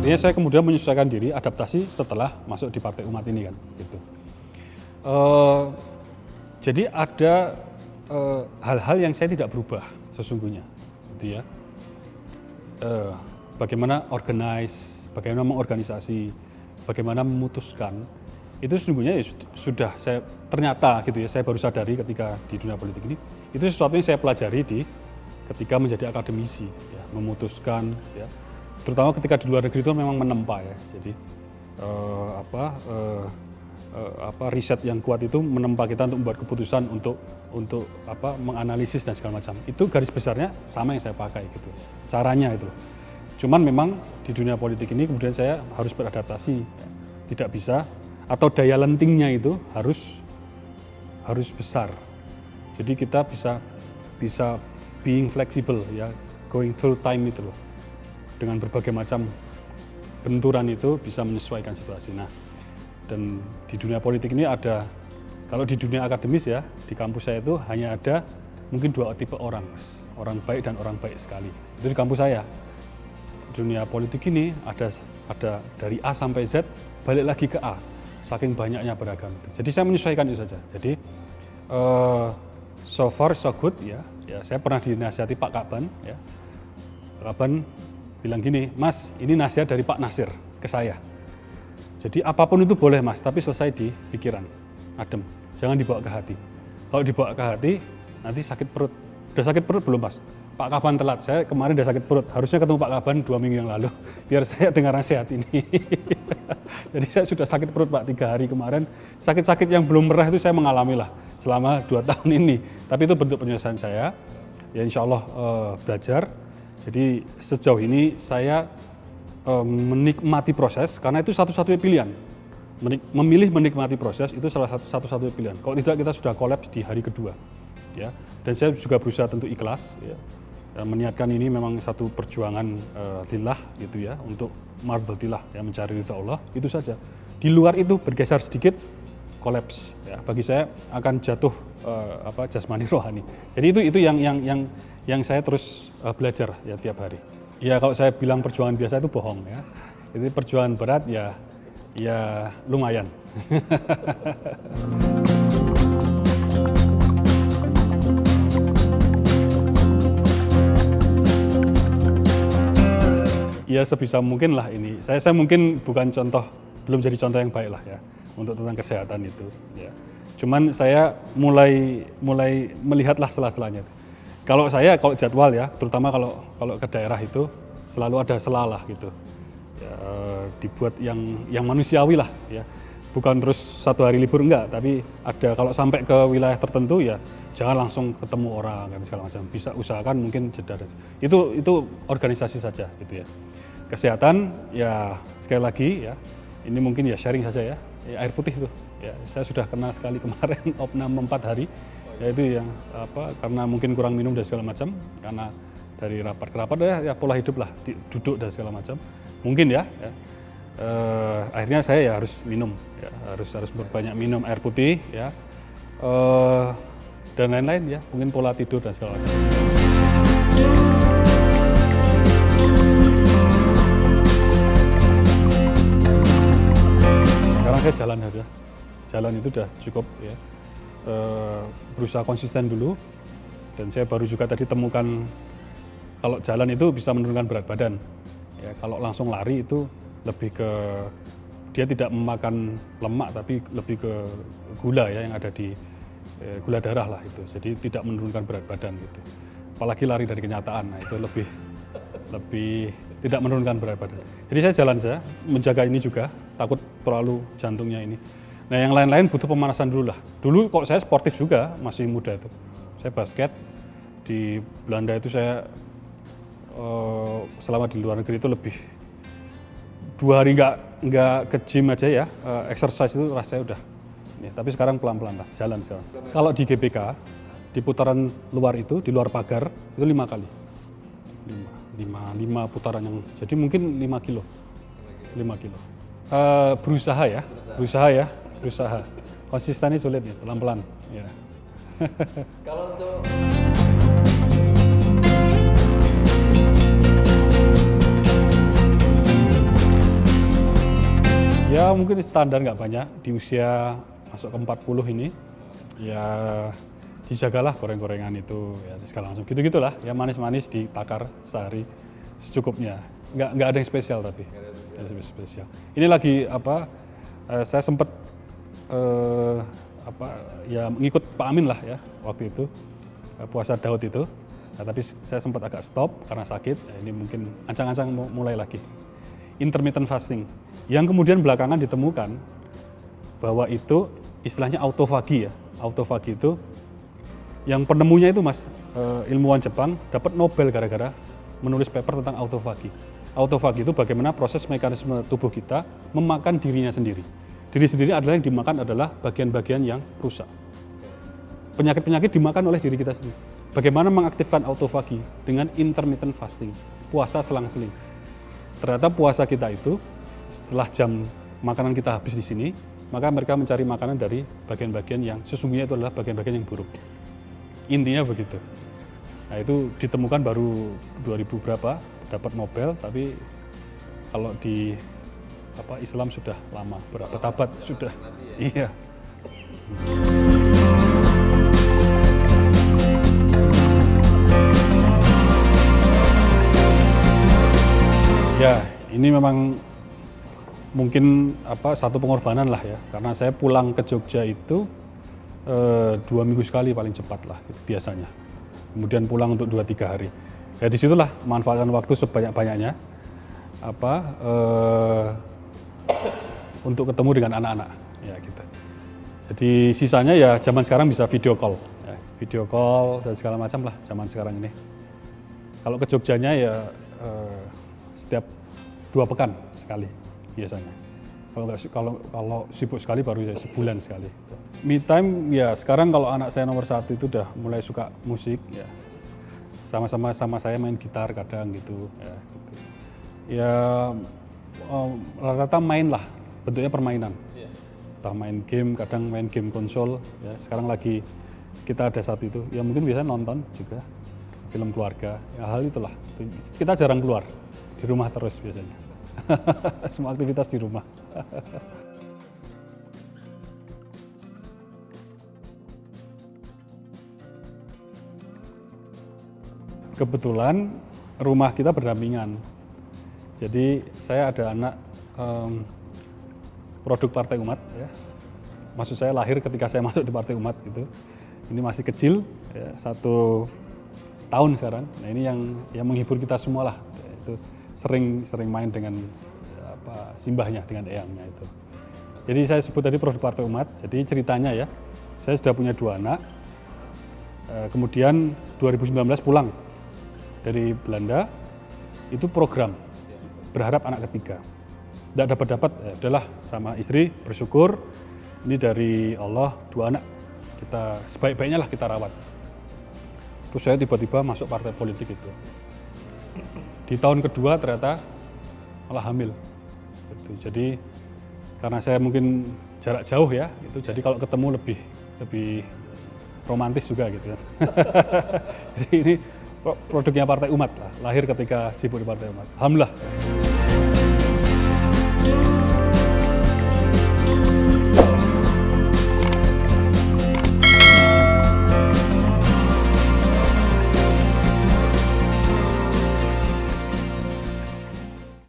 Akhirnya saya kemudian menyesuaikan diri, adaptasi setelah masuk di Partai Umat ini kan, gitu. Jadi ada hal-hal yang saya tidak berubah sesungguhnya, gitu ya. Bagaimana organize, bagaimana mengorganisasi, bagaimana memutuskan, itu sesungguhnya ya sudah saya ternyata gitu ya, saya baru sadari ketika di dunia politik ini, itu sesuatu yang saya pelajari ketika menjadi akademisi, ya, memutuskan, ya, terutama ketika di luar negeri itu memang menempa ya, jadi riset yang kuat itu menempa kita untuk membuat keputusan untuk menganalisis dan segala macam. Itu garis besarnya sama yang saya pakai gitu, caranya itu. Cuman memang di dunia politik ini kemudian saya harus beradaptasi, ya. Tidak bisa, atau daya lentingnya itu harus besar. Jadi kita bisa being flexible ya, going through time itu loh. Dengan berbagai macam benturan itu bisa menyesuaikan situasi. Nah, dan di dunia politik ini ada, kalau di dunia akademis ya, di kampus saya itu hanya ada mungkin 2 tipe orang, orang baik dan orang baik sekali. Itu di kampus saya. Dunia politik ini ada dari A sampai Z, balik lagi ke A, saking banyaknya beragam. Jadi saya menyesuaikan itu saja. Jadi so far so good ya. Saya pernah dinasihati Pak Kaban ya. Pak Kaban bilang gini, Mas, ini nasihat dari Pak Nasir ke saya. Jadi apapun itu boleh Mas, tapi selesai di pikiran, adem, jangan dibawa ke hati. Kalau dibawa ke hati, nanti sakit perut. Udah sakit perut belum Mas? Pak Kaban telat, saya kemarin udah sakit perut, harusnya ketemu Pak Kaban 2 minggu yang lalu, biar saya dengar nasihat ini. Jadi saya sudah sakit perut Pak 3 hari kemarin, sakit-sakit yang belum pernah itu saya mengalami lah selama 2 tahun ini. Tapi itu bentuk penyelesaian saya, ya insya Allah belajar. Jadi sejauh ini saya menikmati proses, karena itu satu-satunya pilihan. Memilih menikmati proses itu salah satu-satunya pilihan. Kalau tidak kita sudah kolaps di hari kedua. Ya. Dan saya juga berusaha tentu ikhlas. Ya. Meniatkan ini memang satu perjuangan lillah gitu ya, untuk mardhatillah ya, mencari ridha Allah, itu saja. Di luar itu bergeser sedikit kolaps ya, bagi saya akan jatuh jasmani rohani. Jadi itu yang saya terus belajar ya tiap hari. Ya kalau saya bilang perjuangan biasa itu bohong ya. Itu perjuangan berat ya lumayan. Ya sebisa mungkin lah ini. Saya mungkin belum jadi contoh yang baik lah ya untuk tentang kesehatan itu. Ya. Cuman saya mulai melihatlah sela-selanya. Kalau jadwal ya, terutama kalau ke daerah itu selalu ada selalah gitu. Ya, dibuat yang manusiawi lah ya. Bukan terus 1 hari libur enggak, tapi ada kalau sampai ke wilayah tertentu ya jangan langsung ketemu orang dan segala macam. Bisa usahakan mungkin jeda. Itu organisasi saja gitu ya. Kesehatan ya sekali lagi ya, ini mungkin ya sharing saja ya, air putih itu ya, saya sudah kena sekali kemarin opnam 4 hari ya, itu yang karena mungkin kurang minum dan segala macam, karena dari rapat ke rapat ya pola hidup lah, duduk dan segala macam mungkin ya. Akhirnya saya ya harus minum ya, harus berbanyak minum air putih ya, dan lain-lain ya, mungkin pola tidur dan segala macam. Sekarang saya jalan aja, jalan itu udah cukup ya, berusaha konsisten dulu, dan saya baru juga tadi temukan kalau jalan itu bisa menurunkan berat badan ya, kalau langsung lari itu lebih ke, dia tidak memakan lemak tapi lebih ke gula ya, yang ada di gula darah lah itu, jadi tidak menurunkan berat badan gitu, apalagi lari dari kenyataan, nah itu lebih tidak menurunkan berat badan. Jadi saya jalan saja, menjaga ini juga, takut terlalu jantungnya ini. Nah yang lain-lain butuh pemanasan dulu lah. Dulu kok saya sportif juga, masih muda itu. Saya basket, di Belanda itu saya selama di luar negeri itu lebih 2 hari nggak ke gym aja ya, exercise itu rasanya udah. Ya, tapi sekarang pelan-pelan lah, jalan sekarang. Kalau di GBK, di putaran luar itu, di luar pagar, itu 5 kali. 5 putaran yang, jadi mungkin 5 kilo. 5 kilo. Berusaha ya. Konsistennya sulit ya, pelan-pelan. Ya. Kalau untuk Ya mungkin standar nggak banyak, di usia masuk ke 40 ini, ya dijagalah goreng-gorengan itu, ya segala macam gitu-gitulah, ya manis-manis ditakar sehari secukupnya, nggak ada yang spesial tapi, nggak ada yang spesial. Ini lagi saya sempat ya mengikut Pak Amin lah ya waktu itu, puasa Daud itu, nah, tapi saya sempat agak stop karena sakit, ya, ini mungkin ancang-ancang mulai lagi. Intermittent fasting, yang kemudian belakangan ditemukan bahwa itu istilahnya autofagi ya. Autofagi itu yang penemunya itu Mas, ilmuwan Jepang dapat Nobel gara-gara menulis paper tentang autofagi. Autofagi itu bagaimana proses mekanisme tubuh kita memakan dirinya sendiri. Diri sendiri adalah yang dimakan adalah bagian-bagian yang rusak. Penyakit-penyakit dimakan oleh diri kita sendiri. Bagaimana mengaktifkan autofagi dengan intermittent fasting, puasa selang-seling. Ternyata puasa kita itu setelah jam makanan kita habis di sini, maka mereka mencari makanan dari bagian-bagian yang sesungguhnya itu adalah bagian-bagian yang buruk. Intinya begitu. Nah itu ditemukan baru 2000 berapa, dapat Nobel, tapi kalau di Islam sudah lama, berabad-abad sudah. Iya. Ya, ini memang mungkin satu pengorbanan lah ya, karena saya pulang ke Jogja itu 2 minggu sekali paling cepat lah gitu, biasanya. Kemudian pulang untuk 2-3 hari. Ya disitulah manfaatkan waktu sebanyak-banyaknya untuk ketemu dengan anak-anak ya gitu. Jadi sisanya ya zaman sekarang bisa video call, ya, video call dan segala macam lah zaman sekarang ini. Kalau ke Jogjanya ya setiap 2 pekan sekali biasanya. Kalau sibuk sekali baru ya sebulan sekali. Me time ya sekarang kalau anak saya nomor 1 itu udah mulai suka musik ya. Sama saya main gitar kadang gitu ya. Gitu. Ya rata-rata main lah, bentuknya permainan. Entah main game, kadang main game konsol ya. Sekarang lagi kita ada satu itu. Ya mungkin biasanya nonton juga film keluarga. Ya hal itulah. Kita jarang keluar. Di rumah terus biasanya. Semua aktivitas di rumah. Kebetulan rumah kita berdampingan. Jadi saya ada anak produk Partai Umat ya. Maksud saya lahir ketika saya masuk di Partai Umat gitu. Ini masih kecil ya, 1 tahun sekarang. Nah ini yang menghibur kita semua lah. Itu sering main dengan simbahnya, dengan eyangnya itu. Jadi saya sebut tadi produk Partai Umat. Jadi ceritanya ya, saya sudah punya 2 anak. Kemudian 2019 pulang dari Belanda, itu program berharap anak ketiga. Tidak dapat, ya udahlah sama istri bersyukur. Ini dari Allah 2 anak. Kita sebaik-baiknya lah kita rawat. Terus saya tiba-tiba masuk partai politik itu. Di tahun kedua ternyata malah hamil. Gitu. Jadi karena saya mungkin jarak jauh ya, gitu. Jadi kalau ketemu lebih romantis juga gitu. Jadi ini produknya Partai Umat lah, lahir ketika sibuk di Partai Umat. Alhamdulillah.